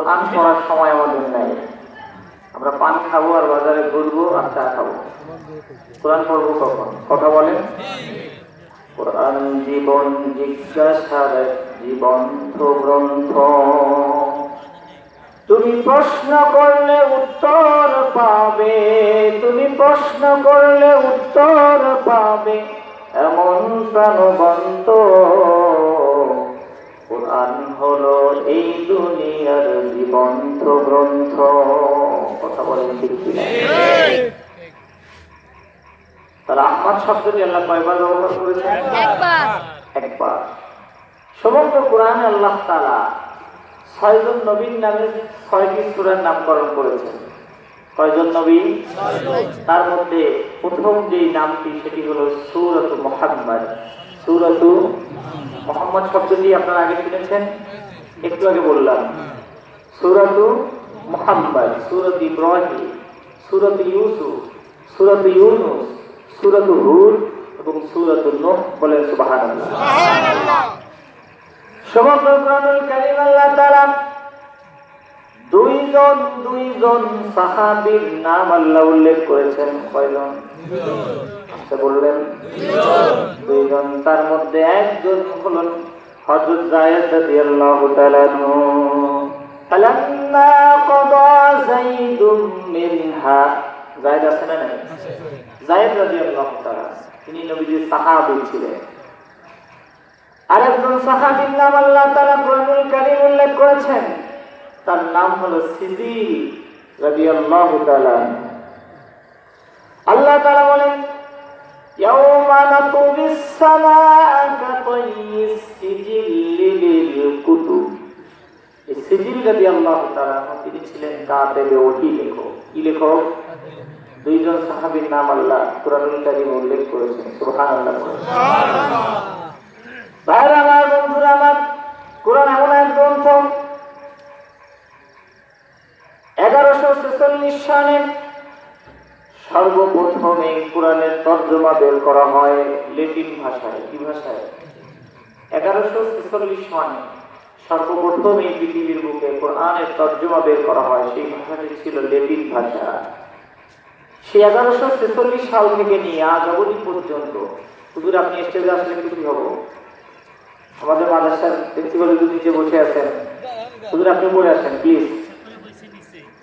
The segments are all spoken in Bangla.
কোরআন পড়ার সময় আমাদের নাই। আমরা পান খাবো আর বাজারে ঘুরবো আর চা খাবো, কোরআন পড়বো কখন? কথা বলেন। কোরআন জীবন জিজ্ঞাসার জীবন্ত গ্রন্থ, তুমি প্রশ্ন করলে উত্তর পাবে, তুমি প্রশ্ন করলে উত্তর পাবে, এমন প্রাণবন্ত কোরআন হলো এই দুনিয়ার জীবন্ত গ্রন্থ। কথা বলেন ঠিক কিনা? তাহলে আহমদ শব্দটি আল্লাহ কয়বার ব্যবহার করেছেন? একবার। সমগ্র কোরআনে আল্লাহ তাআলা ৬ জন নবীর নামে ৬টি সূরার নামকরণ করেছেন। কয়জন নবী? তার মধ্যে প্রথম যে নামটি সেটি হলো সূরাতুল মুহাম্মদ। সূরাতুল মুহাম্মদ শব্দটি আপনারা আগে শুনেছেন, একটু আগে বললাম। সূরাতুল মুহাম্মদ, সূরাত ইব্রাহিম, সূরাত ইউসুফ, সূরাত ইউনূস, সূরাত হুদ এবং সূরাত নূহ। বলেন সুবহানাল্লাহ। সমগ্র কোরআনুল কারীম আল্লাহ তাআলা দুইজন সাহাবীর নাম আল্লাহ উল্লেখ করেছেন। কয়জন? আচ্ছা বললেন দুইজন। তার মধ্যে একজন হলেন হযরত যায়েদ রাদিয়াল্লাহু তাআলা আনহু। ফালাম্মা ক্বাদা যায়েদুম মিনহা, যায়েদ আছে না? যায়েদ রাদিয়াল্লাহু তাআলা তিনি নবীজির সাহাবী ছিলেন। আরেকজন সাহাবীর নাম আল্লাহ তাআলা কোরআনুল কারীম উল্লেখ করেছেন, তার নাম হলো সিদ্দিক রাদিয়াল্লাহু তাআলা। আল্লাহ তাআলা বলেন ইয়াউমা নাতুবিস সামাআ কাতাইয়িস সিজিল্লি লিল কুতুব। এই সিজিল রাদিয়াল্লাহু তাআলা তিনি ছিলেন কাতেবে ওহী লেখক। কি লেখক? দুইজন সাহাবীর নাম আল্লাহ কোরআনুল কারীম উল্লেখ করেছেন। সুবহানাল্লাহ। সুবহানাল্লাহ। ভাইরা আমার, বন্ধুরা আমার, কোরআন এমন এক গ্রন্থ 1146 সালে সর্বপ্রথম এই কোরআনের তর্জমা বের করা হয় ল্যাটিন ভাষায়। কি ভাষায়? 1146 সালে সর্বপ্রথম এই পৃথিবীর বুকে কোরআনের তর্জমা বের করা হয়, সেই ভাষাটি ছিল ল্যাটিন ভাষা। সেই 1146 সাল থেকে নিয়ে আজ অবধি পর্যন্ত, হুজুর আপনি স্টেজে আসলে খুশি হব। আমাদের মাদ্রাসার প্রিন্সিপাল যদি যে বসে আছেন, হুজুর আপনি পড়ে আসেন প্লিজ।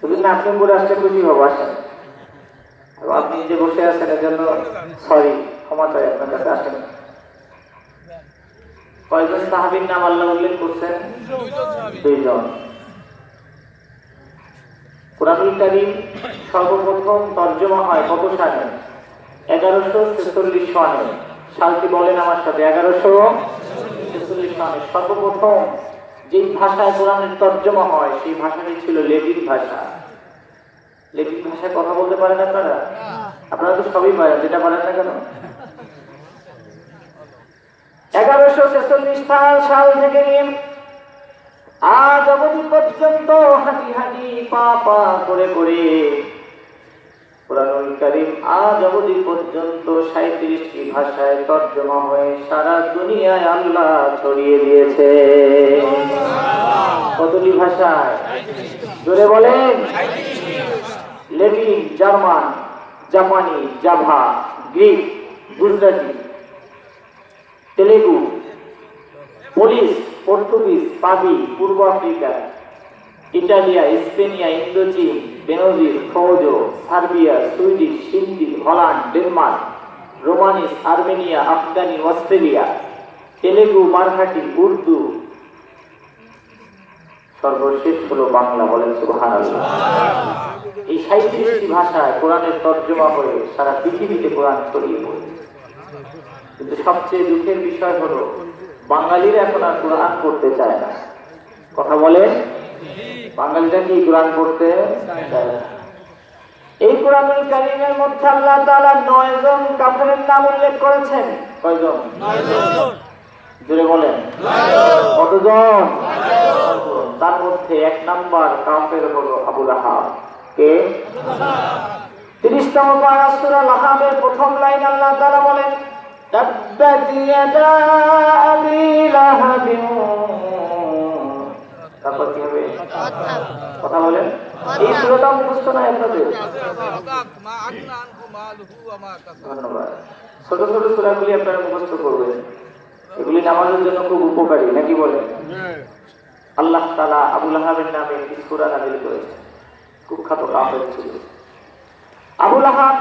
হুজুর না, আপনি পড়ে আসলে খুশি হব, আসেন। আপনি যে বসে আছেন এর জন্য সরি, ক্ষমা চাই আপনার কাছে। আসেন। কয়জন সাহাবীর নাম আল্লাহ উল্লেখ করছেন? দুইজন। কোরআনুল কারীম সর্বপ্রথম তর্জমা হয় কত সালে? 1146 সালে। সালটি বলেন আমার সাথে। 1146 সালে সর্বপ্রথম যে ভাষায় কোরআনের তর্জমা হয় সেই ভাষাটি ছিল ল্যাটিন ভাষা। ল্যাটিন ভাষায় কথা বলতে পারেন আপনারা? আপনারা তো সবই পারেন, যেটা পারেন না কেন? 1146 সাল থেকে নিয়ে আজ অবধি পর্যন্ত হাঁটি হাঁটি পা পা করে করে কোরআনুল কারীম আজ অবধি পর্যন্ত 37টি ভাষায় তর্জমা হয়ে সারা দুনিয়ায় আল্লাহ ছড়িয়ে দিয়েছে। কতটি ভাষায়? জোরে বলেন। ল্যাটিন, জার্মান, জাপানি, Java, Greek, Gujarati, Telugu, Polish, পর্তুগিজ, পাবি, পূর্ব আফ্রিকা, ইটালিয়া, স্পেনিয়া, ইন্দোচীন, বেনজির, ফৌজো, Serbia, Swedish, Sindhi, Holland, Denmark, রোমানিস, আর্মেনিয়া, আফগানি, অস্ট্রেলিয়া, তেলেগু, মারহাটি, উর্দু, সর্বশেষ হলো বাংলা। বলেন সুবহানাল্লাহ। এই 37টি ভাষায় কোরআনের তর্জমা হয়ে সারা পৃথিবীতে কোরআন ছড়িয়ে পড়েছে। কিন্তু সবচেয়ে দুঃখের বিষয় হলো বাঙালিরা এখন আর কোরআন পড়তে চায় না। কথা বলে, বাঙালিরা কি কোরআন পড়তে চায় না? এই কোরআনুল কারীমের মধ্যে আল্লাহ তাআলা 9 জন কাফেরের নাম উল্লেখ করেছেন। কয়জন? 9 জন। জোরে বলেন। 9 জন। কতজন? 9 জন। তার মধ্যে 1 নাম্বার কাফের হলো আবু লাহাব। কে? 30তম পারা সূরা লাহাবের প্রথম লাইন আল্লাহ তাআলা বলেন তাব্বাত ইয়াদা আবি লাহাব তারপর কি হবে? কথা বলেন। এই সূরাটা মুখস্থ নাই আপনাদের? ধন্যবাদ। ছোট ছোট সূরাগুলি আপনারা মুখস্থ করবেন, এগুলি নামাজের জন্য খুব উপকারী, নাকি বলেন? আল্লাহ তাআলা আবু লাহাবের নামে একটি সূরা নাযিল করেছেন। কুখ্যাত কাফের ছিল আবু লাহাব,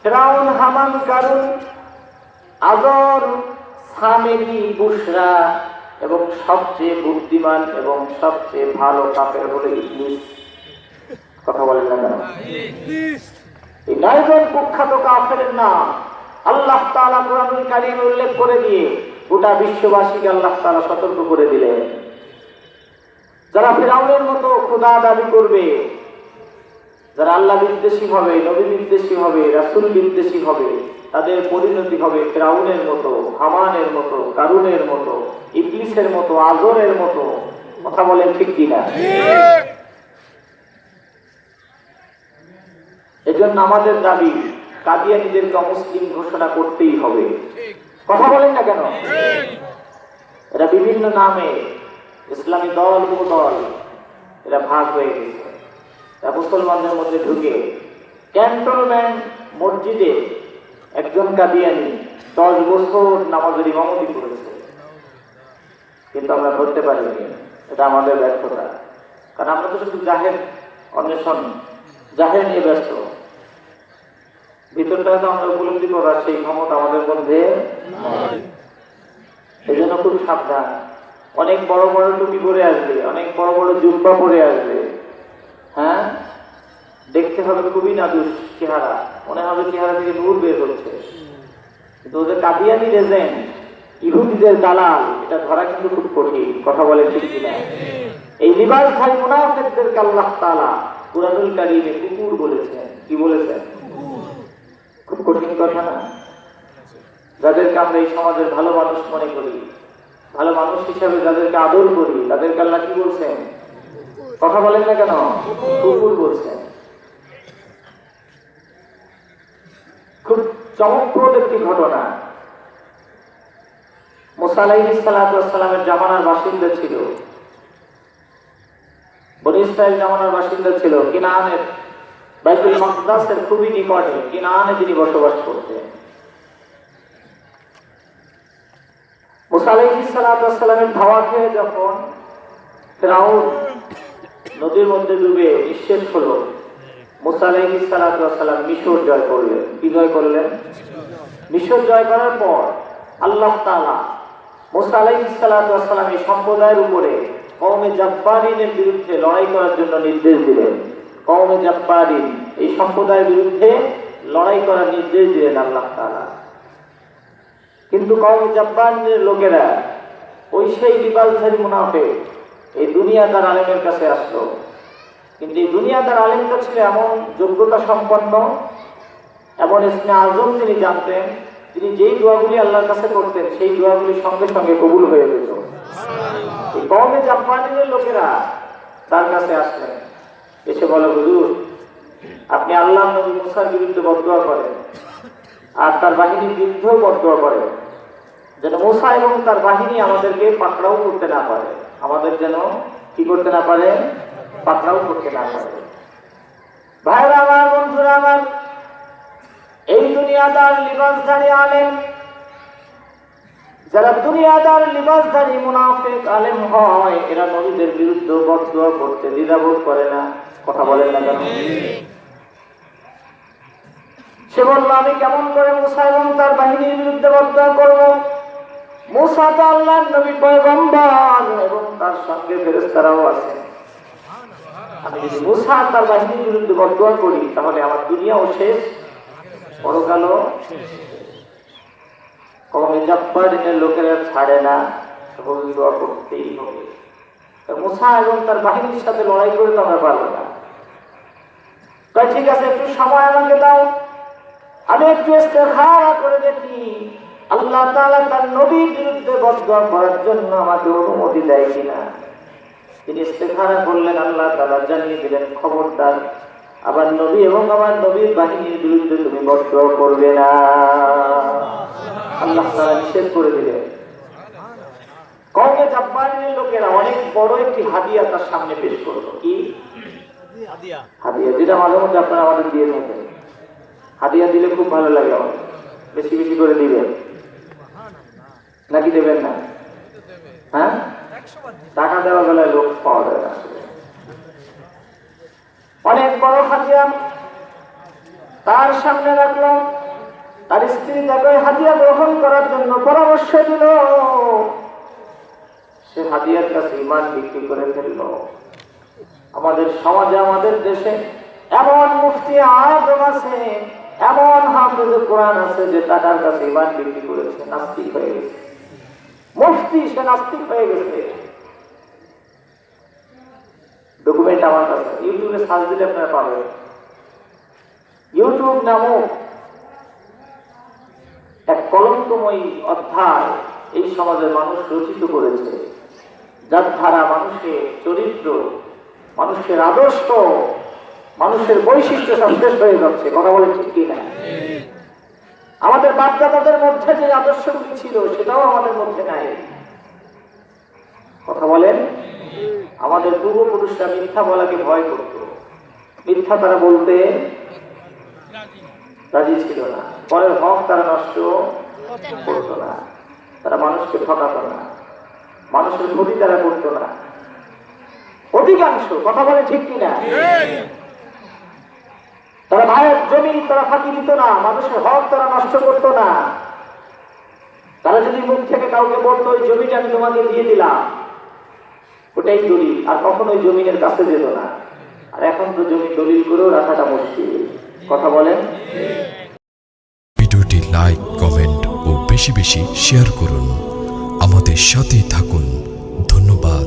ফিরাউন, হামান, কারুন, আযর, সামেরী, বুশরা এবং সবচেয়ে বুদ্ধিমান এবং সবচেয়ে ভালো কাফের হলো ইবলিস। কথা বলেন না কেন? এই 9 জন কুখ্যাত কাফেরের নাম আল্লাহ তাআলা কোরআনুল কারীমে উল্লেখ করে দিয়ে গোটা বিশ্ববাসীকে আল্লাহ তাআলা সতর্ক করে দিলেন, যারা ফিরাউনের মতো খোদা দাবি করবে, যারা আল্লাহ বিদ্বেষী হবে, নবী বিদ্বেষী হবে, রাসূল বিদ্বেষী হবে, তাদের পরিণতি হবে ফিরাউনের মতো, হামানের মতো, কারুনের মতো, ইবলিসের মতো, আযরের মতো। কথা বলেন ঠিক কিনা? এজন্য আমাদের দাবি, কাদিয়ানীদেরকে অমুসলিম ঘোষণা করতেই হবে। কথা বলেন না কেন? এরা বিভিন্ন নামে ইসলামী দল, উপদল, এরা ভাগ হয়ে গেছে। মুসলমানদের মধ্যে ঢুকে ক্যান্টনমেন্ট মসজিদে একজন কাদিয়ানী 10 বছর নামাজের ইমামতি করেছে, কিন্তু আমরা ধরতে পারিনি। এটা আমাদের ব্যর্থতা, কারণ আমরা তো শুধু জাহের অন্বেষণ, জাহের নিয়ে ব্যস্ত। ভিতরটা তো আমরা উপলব্ধি করার সেই ক্ষমতা আমাদের মধ্যে নাই। এই জন্য খুব সাবধান। অনেক বড় বড় টুপি পরে আসবে, অনেক বড় বড় জুব্বা পরে আসবে, হ্যাঁ, দেখতে হবে খুবই নাজুক চেহারা, মনে হবে চেহারা থেকে নূর বের হচ্ছে, কিন্তু ওদের কাদিয়ানী এজেন্ট, ইহুদিদের দালাল, এটা ধরা কিন্তু খুব কঠিন। কথা বলে ঠিক কিনা? এই লিবাসধারী মুনাফিকদেরকে আল্লাহ তাআলা কুরআনুল কারীমে কুকুর বলেছেন। কি বলেছেন? খুব কঠিন কথা না? যাদেরকে আমরা এই সমাজের ভালো মানুষ মনে করি, ভালো মানুষ হিসাবে যাদেরকে আদর করি, তাদেরকে আল্লাহ কি বলছেন? কথা বলেন না কেন? কুকুর বলছেন। খুব চমকপ্রদ একটি ঘটনা। মুসা আলাইহিস সালাতু ওয়াস সালামের জামানার বাসিন্দা ছিল, বনী ইসরাইল জামানার বাসিন্দা ছিল, কিনানের বাইতুল মাকদাসের খুবই নিকটে কিনানে তিনি বসবাস করতেন। মুসা আলাইহিস সালাতু ওয়াস সালামের ধাওয়া খেয়ে যখন ফিরাউন নদীর মধ্যে ডুবে নিঃশেষ হলো, মুসা আলাইহিস সালাতু ওয়াস সালাম মিশর জয় করলেন। কি জয় করলেন? মিশর জয় করার পর আল্লাহ তাআলা মুসা আলাইহিস সালাতু ওয়াস সালাম এই সম্প্রদায়ের উপরে কওমে জাব্বারিনের বিরুদ্ধে লড়াই করার জন্য নির্দেশ দিলেন। কওমে জাব্বারিন, এই সম্প্রদায়ের বিরুদ্ধে লড়াই করার নির্দেশ দিলেন আল্লাহ তাআলা। কিন্তু কওমে জাব্বারিনের লোকেরা, ওই সেই লিবাসধারী মুনাফিক, এই দুনিয়াদার আলেমের কাছে আসলো। কিন্তু এই দুনিয়াদার আলেমটা ছিল এমন যোগ্যতা সম্পন্ন, এমন ইসমে আজম তিনি জানতেন, তিনি যেই দোয়াগুলি আল্লাহর কাছে করতেন সেই দোয়াগুলি সঙ্গে সঙ্গে কবুল হয়ে যেত। এই কওমে জাব্বারিনের লোকেরা তার কাছে আসলেন, এসে বলে, হুজুর, আপনি আল্লাহ নবী মুসার বিরুদ্ধে বদদোয়া করেন আর তার বাহিনীর বিরুদ্ধেও বদদোয়া করেন, যেন মুসা এবং তার বাহিনী আমাদেরকে পাকড়াও করতে না পারে, আমাদের যেন কি করতে না পারে? পাকড়াও করতে না পারে। ভাইরা আমার, বন্ধুরা আমার, এই দুনিয়াদার লিবাসধারী আলেম, যারা দুনিয়াদার লিবাসধারী মুনাফিক আলেম হয়, এরা নবীদের বিরুদ্ধে বদদোয়া করতে দ্বিধাবোধ করে না। কথা বলেন না কেন? সে বলল, আমি কেমন করে মুসা এবং তার বাহিনীর বিরুদ্ধে বদদোয়া করব? মুসা তো আল্লাহর নবী, পয়গম্বর, এবং তার সঙ্গে ফেরেশতারাও আছে। আমি যদি মুসা তার বাহিনীর বিরুদ্ধে বদদোয়া করি, তাহলে আমার দুনিয়াও শেষ, পরকালও। কওমে জাব্বারিনের লোকেরা ছাড়ে না, বদদোয়া করতেই হবে। মুসা এবং তার বাহিনীর সাথে লড়াই করে তো আমরা পারবো না। তাই ঠিক আছে, একটু সময় আমাকে দাও, আমি একটু ইস্তেখারা করে দেখি আল্লাহ তাআলা তার নবীর বিরুদ্ধে বদদোয়া করার জন্য আমাকে অনুমতি দেয় কিনা। তিনি ইস্তেখারা করলেন, আল্লাহ তাআলা জানিয়ে দিলেন, খবরদার, আবার নবী এবং আমার নবীর বাহিনীর বিরুদ্ধে তুমি বদদোয়া করবে না। আল্লাহ তাআলা নিষেধ করে দিলেন। কওমে জাব্বারিনের লোকেরা অনেক বড় একটি হাদিয়া তার সামনে পেশ করলো। কি হাদিয়া? যেটা মাঝে মধ্যে আপনারা আমাদের দিয়ে থাকেন। হাদিয়া দিলে খুব ভালো লাগে, আমাদের বেশি বেশি করে দিবেন নাকি দেবেন না? হ্যাঁ, টাকা দেওয়া গেলে লোক পাওয়া যায় না। অনেক বড় হাদিয়া তার সামনে রাখলাম। তার স্ত্রী তাকে হাদিয়া গ্রহণ করার জন্য পরামর্শ দিল। সে হাদিয়ার কাছে ঈমান বিক্রি করে ফেলল। আমাদের সমাজে, আমাদের দেশে এমন মুফতি আযম আছে, এমন হাফেজ কোরআন আছে যে টাকার কাছে ঈমান বিক্রি করেছে, নাস্তিক হয়ে গেছে। মুফতি সে নাস্তিক হয়ে গেছে। ডকুমেন্ট আমার কাছে, ইউটিউবে সার্চ দিলে আপনারা পাবেন। ইউটিউব নামক এক কলঙ্কময়ী অধ্যায় এই সমাজের মানুষ রচিত করেছে, যার ধারা মানুষের চরিত্র, মানুষের আদর্শ, মানুষের বৈশিষ্ট্য সব শেষ হয়ে যাচ্ছে। কথা বলে ঠিক কিনা? আমাদের বাপদাদাদের মধ্যে যে আদর্শগুলি ছিল সেটাও আমাদের মধ্যে নাই। কথা বলেন? আমাদের পূর্বপুরুষরা মিথ্যা বলাকে ভয় করত, মিথ্যা তারা বলতে রাজি ছিল না, পরের হক তারা নষ্ট করত না, তারা মানুষকে ঠকাত না, মানুষের ক্ষতি তারা করত না অধিকাংশ। কথা বলে ঠিক কিনা? তারা ভাইয়ের জমি তারা ফাঁকি দিত না, মানুষের হক তারা নষ্ট করত না। তারা যদি মুখ থেকে কাউকে বলতো ওই জমিটা আমি তোমাকে দিয়ে দিলাম, ওটাই দলিল, আর কখনোই জমিনের কাছে যেত না। আর এখন তো জমি দলিল করেও রাখাটা মুশকিল। কথা বলেন? ভিডিওটি লাইক, কমেন্ট ও বেশি বেশি শেয়ার করুন। আমাদের সাথে থাকুন। ধন্যবাদ।